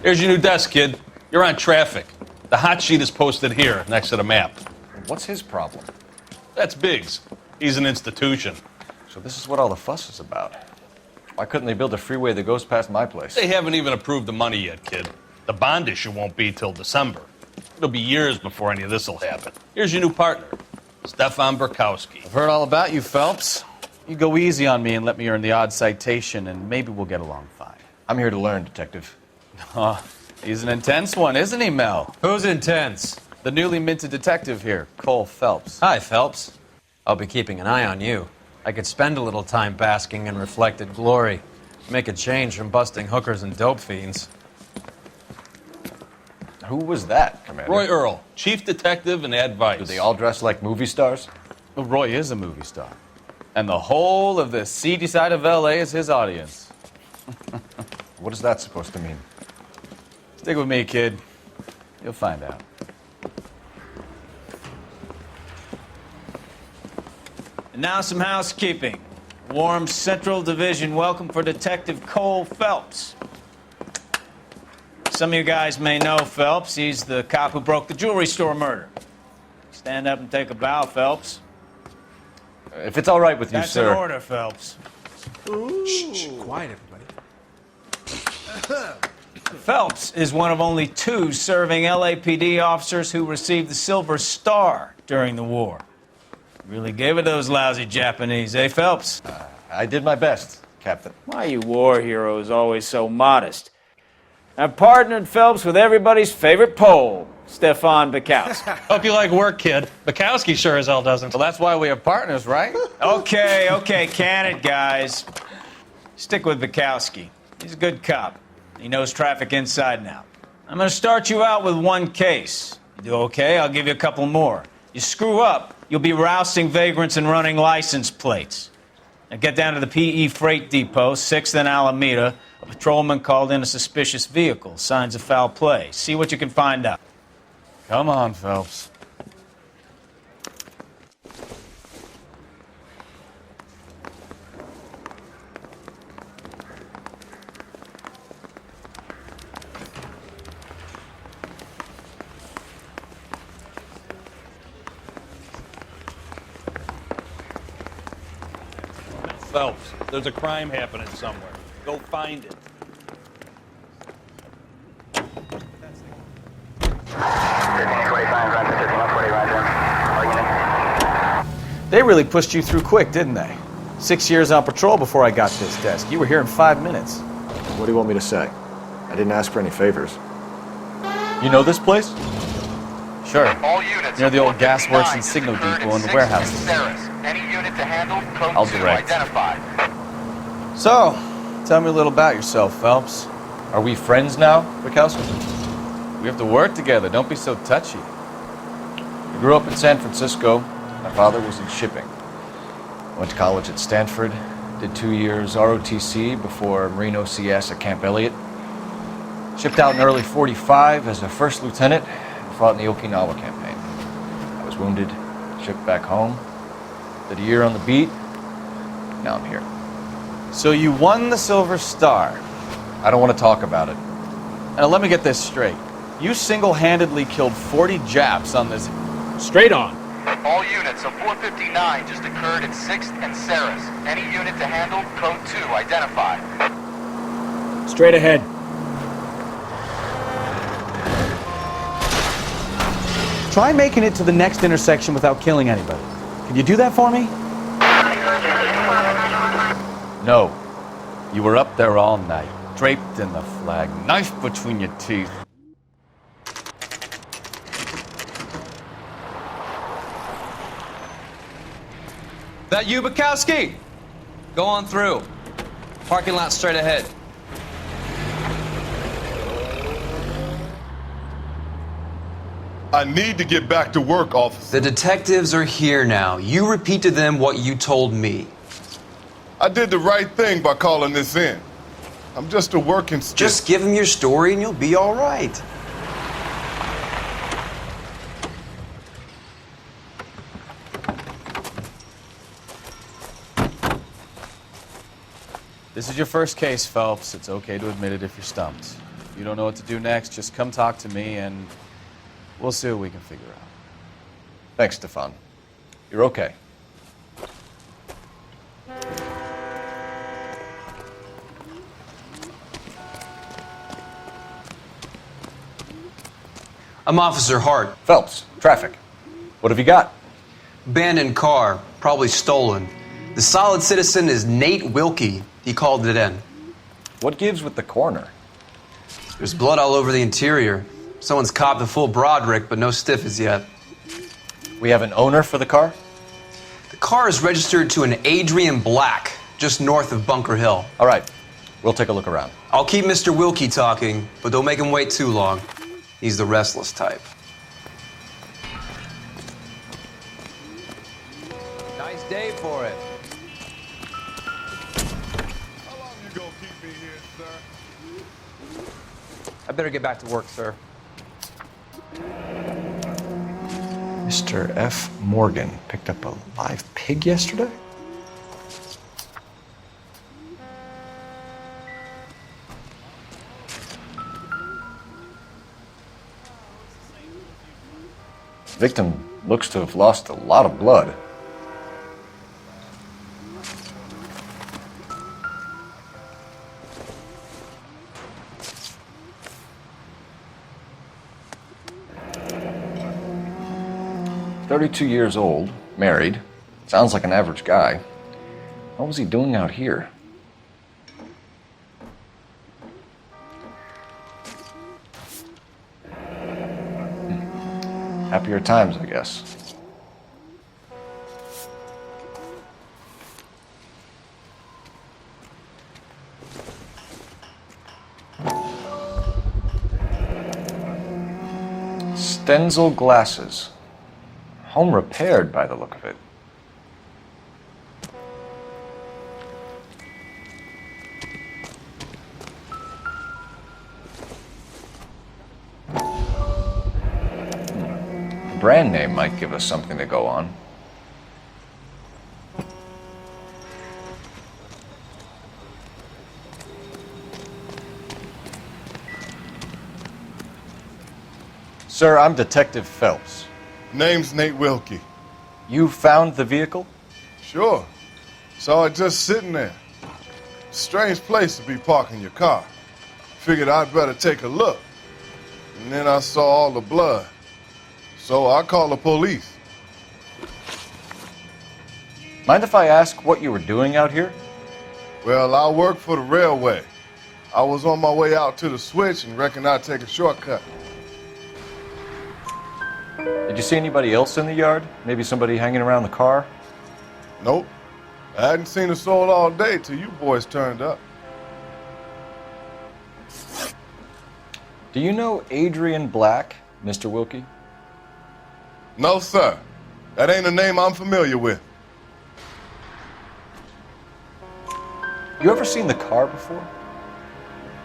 Here's your new desk, kid. You're on traffic. The hot sheet is posted here, next to the map. What's his problem? That's Biggs. He's an institution. So this is what all the fuss is about. Why couldn't they build a freeway that goes past my place? They haven't even approved the money yet, kid. The bond issue won't be till December. It'll be years before any of this will happen. Here's your new partner, Stefan Burkowski. I've heard all about you, Phelps. You go easy on me and let me earn the odd citation, and maybe we'll get along fine. I'm here to learn, Detective. He's an intense one, isn't he, Mel? Who's intense? The newly minted detective here, Cole Phelps. Hi, Phelps. I'll be keeping an eye on you. I could spend a little time basking in reflected glory. Make a change from busting hookers and dope fiends. Who was that, Commander? Roy Earl, chief detective and advice. Do they all dress like movie stars? Well, Roy is a movie star. And the whole of the seedy side of L.A. is his audience. What is that supposed to mean? Stick with me, kid. You'll find out. And now some housekeeping. Warm Central Division welcome for Detective Cole Phelps. Some of you guys may know Phelps. He's the cop who broke the jewelry store murder. Stand up and take a bow, Phelps. If it's all right with you, That's sir. an order, Phelps. Shh, quiet, everybody. Phelps is one of only 2 serving LAPD officers who received the Silver Star during the war. Really gave it those lousy Japanese, eh, Phelps? I did my best, Captain. Why you war heroes always so modest? I've partnered Phelps with everybody's favorite Pole, Stefan Burkowski. Hope you like work, kid. Bukowski sure as hell doesn't. Well, that's why we have partners, right? Okay, can it, guys. Stick with Burkowski. He's a good cop. He knows traffic inside and out. I'm going to start you out with 1 case. You do okay, I'll give you a couple more. You screw up, you'll be rousting vagrants and running license plates. Now get down to the PE Freight Depot, 6th and Alameda. A patrolman called in a suspicious vehicle. Signs of foul play. See what you can find out. Come on, Phelps. Phelps, there's a crime happening somewhere. Go find it. They really pushed you through quick, didn't they? 6 years on patrol before I got this desk. You were here in 5 minutes. What do you want me to say? I didn't ask for any favors. You know this place? Sure. All units Near the old gas works and just signal occurred depot and the 6th warehouses. Any unit to handle, code I'll 2 direct. identified. So, tell me a little about yourself, Phelps. Are we friends now, Burkowski? We have to work together. Don't be so touchy. I grew up in San Francisco. My father was in shipping. Went to college at Stanford. Did 2 years ROTC before Marine OCS at Camp Elliott. Shipped out in early '45 as a first lieutenant and fought in the Okinawa campaign. I was wounded, shipped back home. Did a year on the beat. Now I'm here. So you won the Silver Star. I don't want to talk about it. Now let me get this straight. You single-handedly killed 40 Japs on this... Straight on. All units, a 459 just occurred at 6th and Saris. Any unit to handle, code 2 identified. Straight ahead. Try making it to the next intersection without killing anybody. Can you do that for me? No. You were up there all night, draped in the flag, knife between your teeth. That you, Bukowski? Go on through. Parking lot straight ahead. I need to get back to work, officer. The detectives are here now. You repeat to them what you told me. I did the right thing by calling this in. I'm just a working stick. Just give them your story and you'll be all right. This is your first case, Phelps. It's okay to admit it if you're stumped. you don't know what to do next, just come talk to me and we'll see what we can figure out. Thanks, Stefan. You're okay. I'm Officer Hart. Phelps, traffic. What have you got? Abandoned car, probably stolen. The solid citizen is Nate Wilkie. He called it in. What gives with the coroner? There's blood all over the interior. Someone's copped the full Broderick, but no stiff as yet. We have an owner for the car? The car is registered to an Adrian Black, just north of Bunker Hill. All right, we'll take a look around. I'll keep Mr. Wilkie talking, but don't make him wait too long. He's the restless type. Nice day for it. How long you gonna keep me here, sir? I better get back to work, sir. Mr. F. Morgan picked up a live pig yesterday? Victim looks to have lost a lot of blood. "32 years old, married. Sounds like an average guy. What was he doing out here?" Happier times, I guess. Stenzel glasses. Home repaired by the look of it. The brand name might give us something to go on. Sir, I'm Detective Phelps. Name's Nate Wilkie. You found the vehicle? Sure. Saw it just sitting there. Strange place to be parking your car. Figured I'd better take a look. And then I saw all the blood. So I called the police. Mind if I ask what you were doing out here? Well, I work for the railway. I was on my way out to the switch and reckoned I'd take a shortcut. Did you see anybody else in the yard? Maybe somebody hanging around the car? Nope. I hadn't seen a soul all day till you boys turned up. Do you know Adrian Black, Mr. Wilkie? No, sir. That ain't a name I'm familiar with. You ever seen the car before?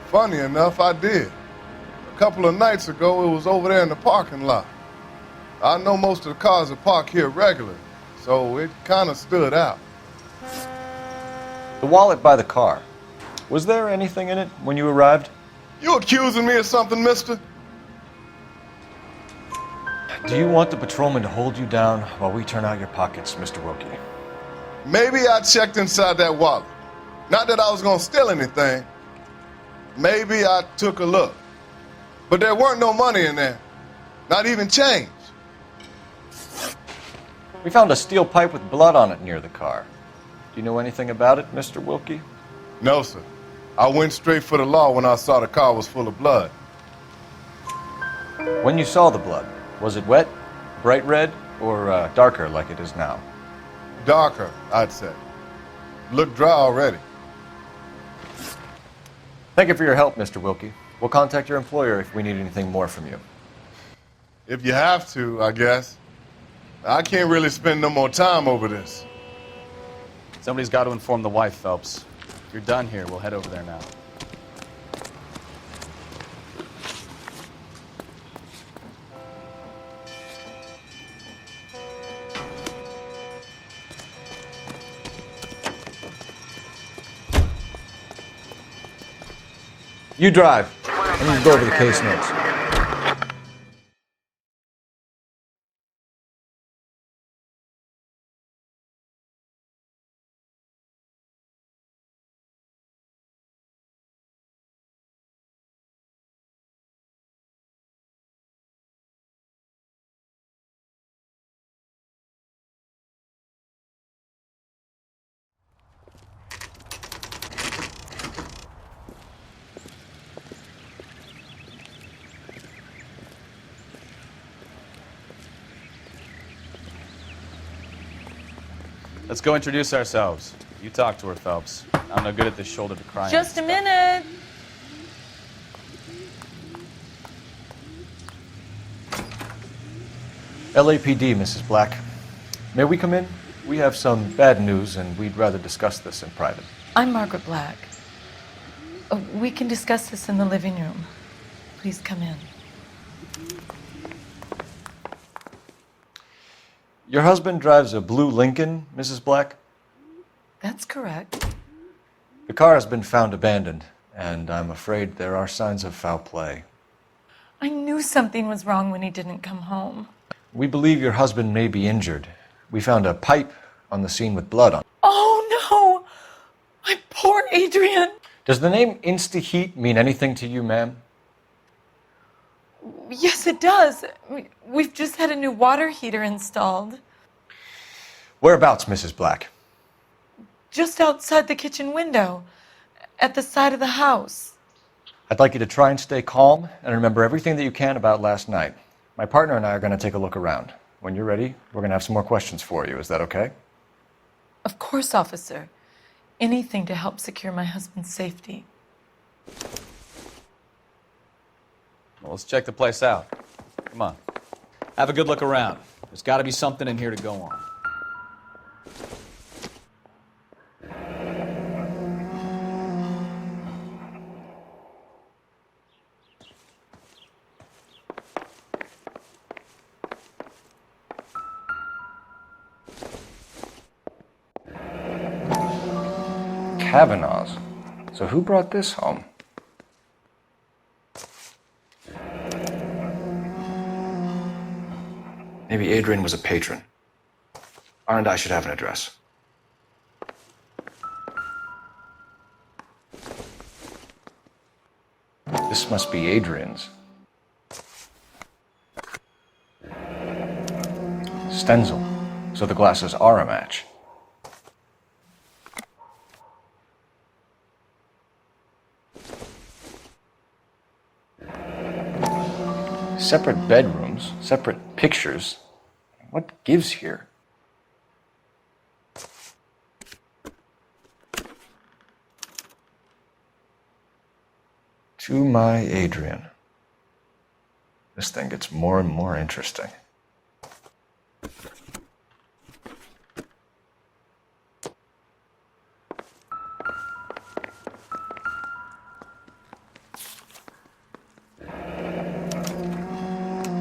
Funny enough, I did. A couple of nights ago, it was over there in the parking lot. I know most of the cars are parked here regularly, so it kind of stood out. The wallet by the car. Was there anything in it when you arrived? You accusing me of something, mister? Do you want the patrolman to hold you down while we turn out your pockets, Mr. Wilkie? Maybe I checked inside that wallet. Not that I was gonna steal anything. Maybe I took a look. But there weren't no money in there. Not even change. We found a steel pipe with blood on it near the car. Do you know anything about it, Mr. Wilkie? No, sir. I went straight for the law when I saw the car was full of blood. When you saw the blood, was it wet, bright red, or darker like it is now? Darker, I'd say. Looked dry already. Thank you for your help, Mr. Wilkie. We'll contact your employer if we need anything more from you. If you have to, I guess. I can't really spend no more time over this. Somebody's got to inform the wife, Phelps. If you're done here, we'll head over there now. You drive. I need to go over the case notes. Let's go introduce ourselves. You talk to her, Phelps. I'm no good at this shoulder to cry on Just a stuff. minute. LAPD, Mrs. Black. May we come in? We have some bad news, and we'd rather discuss this in private. I'm Margaret Black. We can discuss this in the living room. Please come in. Your husband drives a blue Lincoln, Mrs. Black? That's correct. The car has been found abandoned, and I'm afraid there are signs of foul play. I knew something was wrong when he didn't come home. We believe your husband may be injured. We found a pipe on the scene with blood on it. Oh, no! My poor Adrian! Does the name Insta-Heat mean anything to you, ma'am? Yes, it does. We've just had a new water heater installed. Whereabouts, Mrs. Black? Just outside the kitchen window, at the side of the house. I'd like you to try and stay calm and remember everything that you can about last night. My partner and I are going to take a look around. When you're ready, we're going to have some more questions for you. Is that okay? Of course, officer. Anything to help secure my husband's safety. Well, let's check the place out. Come on. Have a good look around. There's got to be something in here to go on. Kavanaugh's. So who brought this home? Maybe Adrian was a patron. R and I should have an address. This must be Adrian's. Stenzel. So the glasses are a match. Separate bedrooms, separate pictures. What gives here? To my Adrian. This thing gets more and more interesting.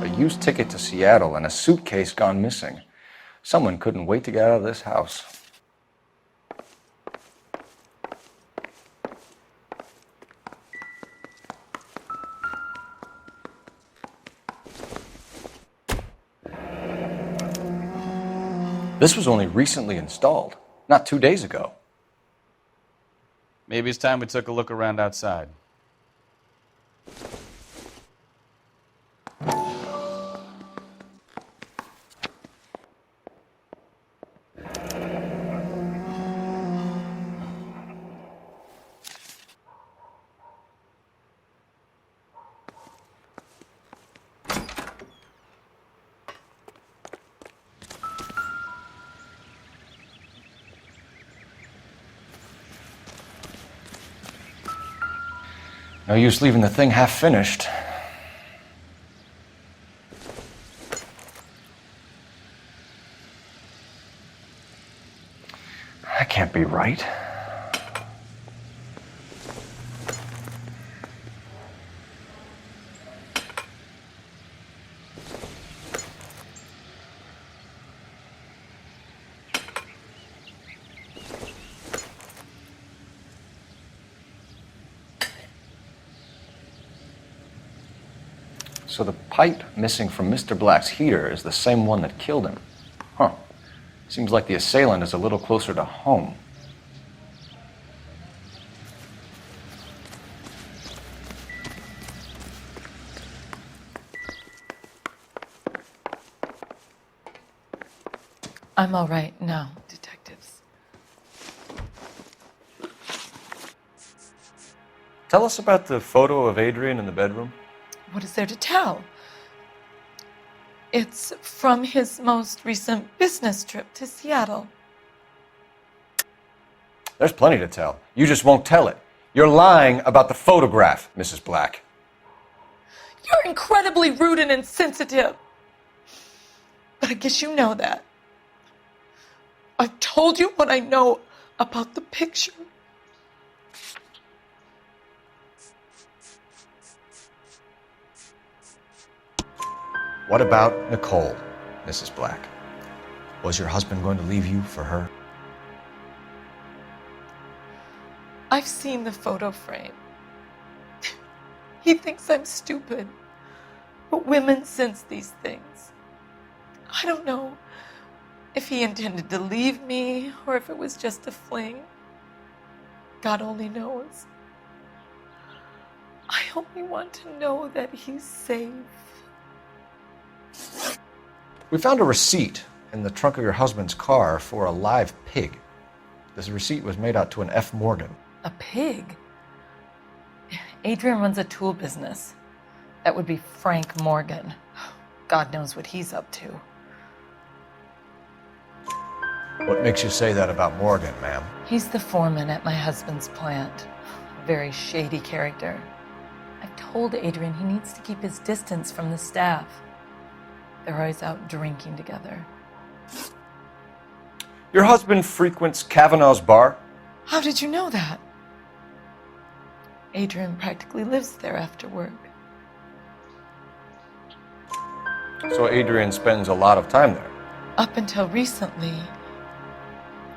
A used ticket to Seattle and a suitcase gone missing. Someone couldn't wait to get out of this house. This was only recently installed, not 2 days ago. Maybe it's time we took a look around outside. No use leaving the thing half finished. That can't be right. So the pipe missing from Mr. Black's heater is the same one that killed him. Huh. Seems like the assailant is a little closer to home. I'm all right now, detectives. Tell us about the photo of Adrian in the bedroom. What is there to tell? It's from his most recent business trip to Seattle. There's plenty to tell. You just won't tell it. You're lying about the photograph, Mrs. Black. You're incredibly rude and insensitive. But I guess you know that. I've told you what I know about the picture. What about Nicole, Mrs. Black? Was your husband going to leave you for her? I've seen the photo frame. He thinks I'm stupid. But women sense these things. I don't know if he intended to leave me or if it was just a fling. God only knows. I only want to know that he's safe. We found a receipt in the trunk of your husband's car for a live pig. This receipt was made out to an F. Morgan. A pig? Adrian runs a tool business. That would be Frank Morgan. God knows what he's up to. What makes you say that about Morgan, ma'am? He's the foreman at my husband's plant. A very shady character. I've told Adrian he needs to keep his distance from the staff. They're always out drinking together. Your husband frequents Kavanaugh's bar? How did you know that? Adrian practically lives there after work. So Adrian spends a lot of time there? Up until recently,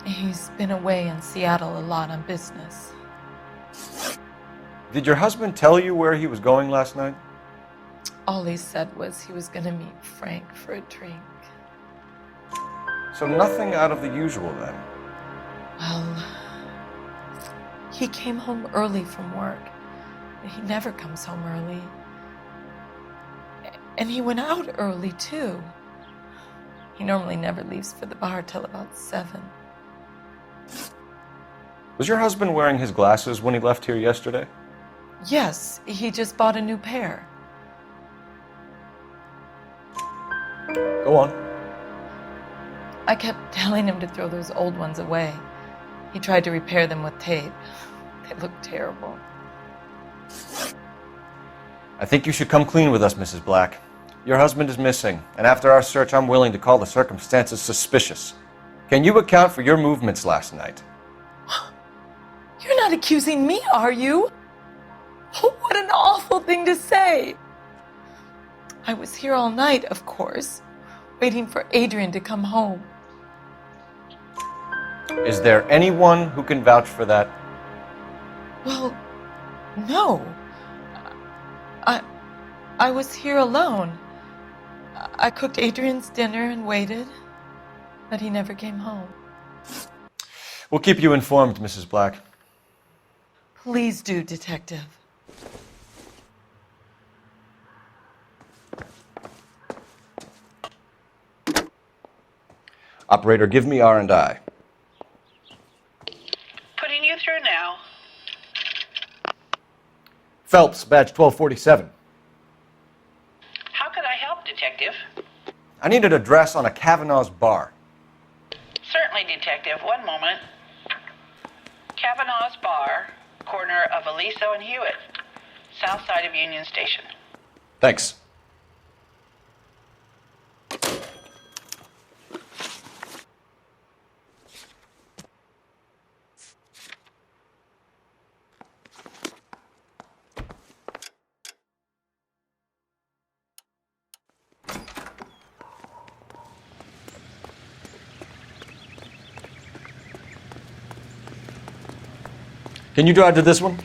he's been away in Seattle a lot on business. Did your husband tell you where he was going last night? All he said was he was going to meet Frank for a drink. So nothing out of the usual then? Well, he came home early from work. He never comes home early. And he went out early, too. He normally never leaves for the bar till about 7. Was your husband wearing his glasses when he left here yesterday? Yes, he just bought a new pair. Go on. I kept telling him to throw those old ones away. He tried to repair them with tape. They look terrible. I think you should come clean with us, Mrs. Black. Your husband is missing, and after our search, I'm willing to call the circumstances suspicious. Can you account for your movements last night? You're not accusing me, are you? What an awful thing to say. I was here all night, of course, waiting for Adrian to come home. Is there anyone who can vouch for that? Well, no. I was here alone. I cooked Adrian's dinner and waited, but he never came home. We'll keep you informed, Mrs. Black. Please do, Detective. Operator, give me R&I. Putting you through now. Phelps, badge 1247. How could I help, Detective? I need an address on a Kavanaugh's bar. Certainly, Detective. One moment. Kavanaugh's Bar, corner of Aliso and Hewitt, south side of Union Station. Thanks. Can you drive to this one?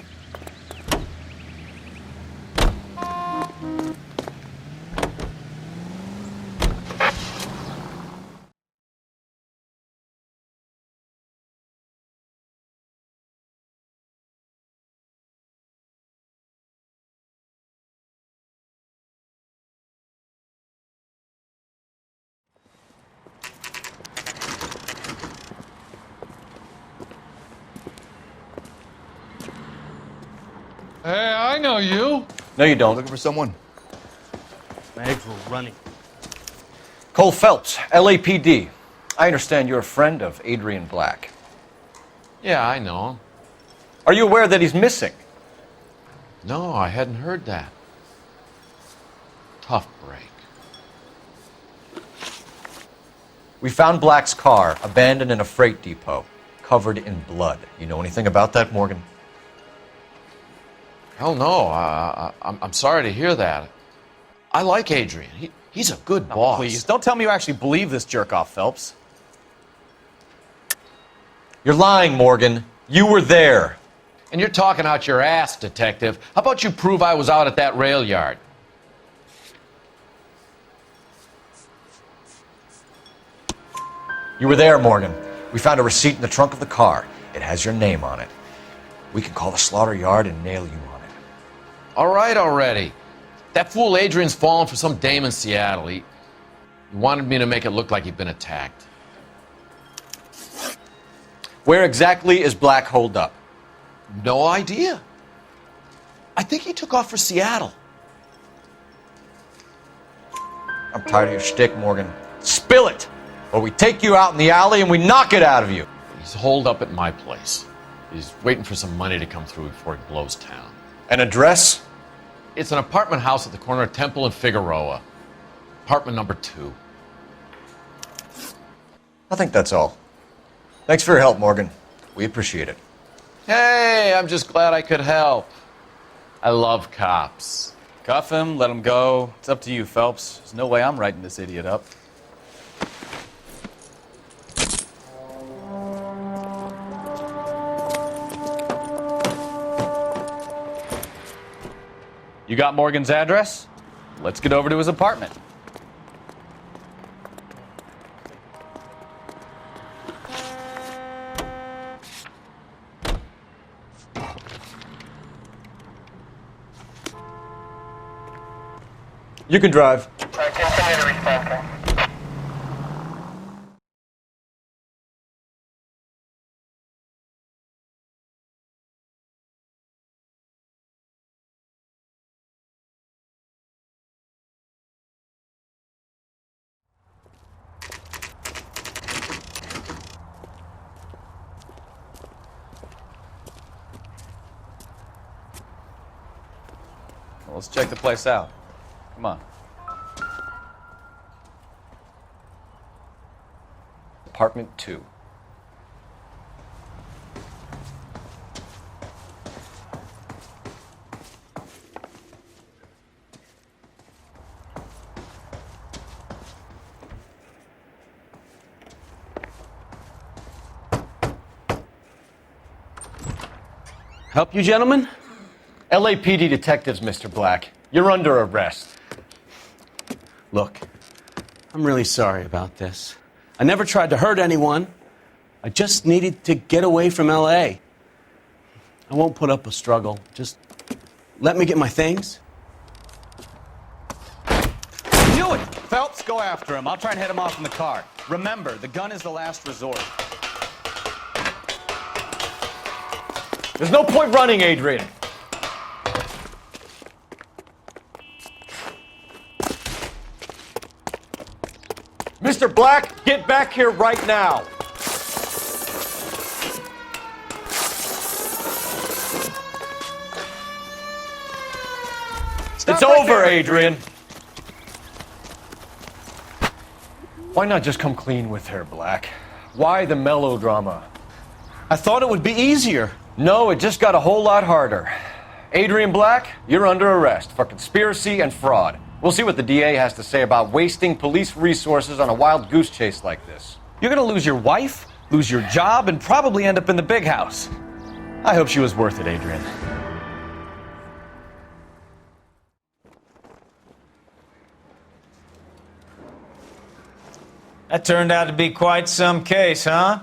Hey, I know you. No, you don't. Looking for someone? Mags were running. Cole Phelps, LAPD. I understand you're a friend of Adrian Black. Yeah, I know him. Are you aware that he's missing? No, I hadn't heard that. Tough break. We found Black's car abandoned in a freight depot, covered in blood. You know anything about that, Morgan? Hell no. I'm sorry to hear that. I like Adrian. He's a good boss. Please, don't tell me you actually believe this jerk-off, Phelps. You're lying, Morgan. You were there. And you're talking out your ass, detective. How about you prove I was out at that rail yard? You were there, Morgan. We found a receipt in the trunk of the car. It has your name on it. We can call the slaughter yard and nail you on it. All right already. That fool Adrian's fallen for some dame in Seattle. He wanted me to make it look like he'd been attacked. Where exactly is Black holed up? No idea. I think he took off for Seattle. I'm tired of your shtick, Morgan. Spill it, or we take you out in the alley and we knock it out of you. He's holed up at my place. He's waiting for some money to come through before he blows town. An address? It's an apartment house at the corner of Temple and Figueroa. Apartment number 2. I think that's all. Thanks for your help, Morgan. We appreciate it. Hey, I'm just glad I could help. I love cops. Cuff him, let him go. It's up to you, Phelps. There's no way I'm writing this idiot up. You got Morgan's address? Let's get over to his apartment. You can drive. Continue to respond. Well, let's check the place out. Come on. Apartment 2. Help you, gentlemen? LAPD detectives, Mr. Black. You're under arrest. Look, I'm really sorry about this. I never tried to hurt anyone. I just needed to get away from L.A. I won't put up a struggle. Just let me get my things. Do it! Phelps, go after him. I'll try and head him off in the car. Remember, the gun is the last resort. There's no point running, Adrian. Mr. Black, get back here right now. It's over, Adrian. Why not just come clean with her, Black? Why the melodrama? I thought it would be easier. No, it just got a whole lot harder. Adrian Black, you're under arrest for conspiracy and fraud. We'll see what the DA has to say about wasting police resources on a wild goose chase like this. You're gonna lose your wife, lose your job, and probably end up in the big house. I hope she was worth it, Adrian. That turned out to be quite some case, huh?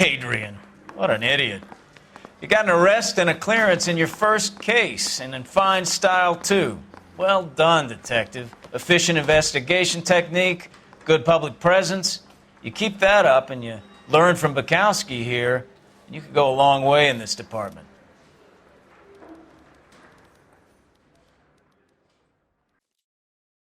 Adrian, what an idiot. You got an arrest and a clearance in your first case, and in fine style, too. Well done, detective. Efficient investigation technique, good public presence. You keep that up and you learn from Bukowski here, and you could go a long way in this department.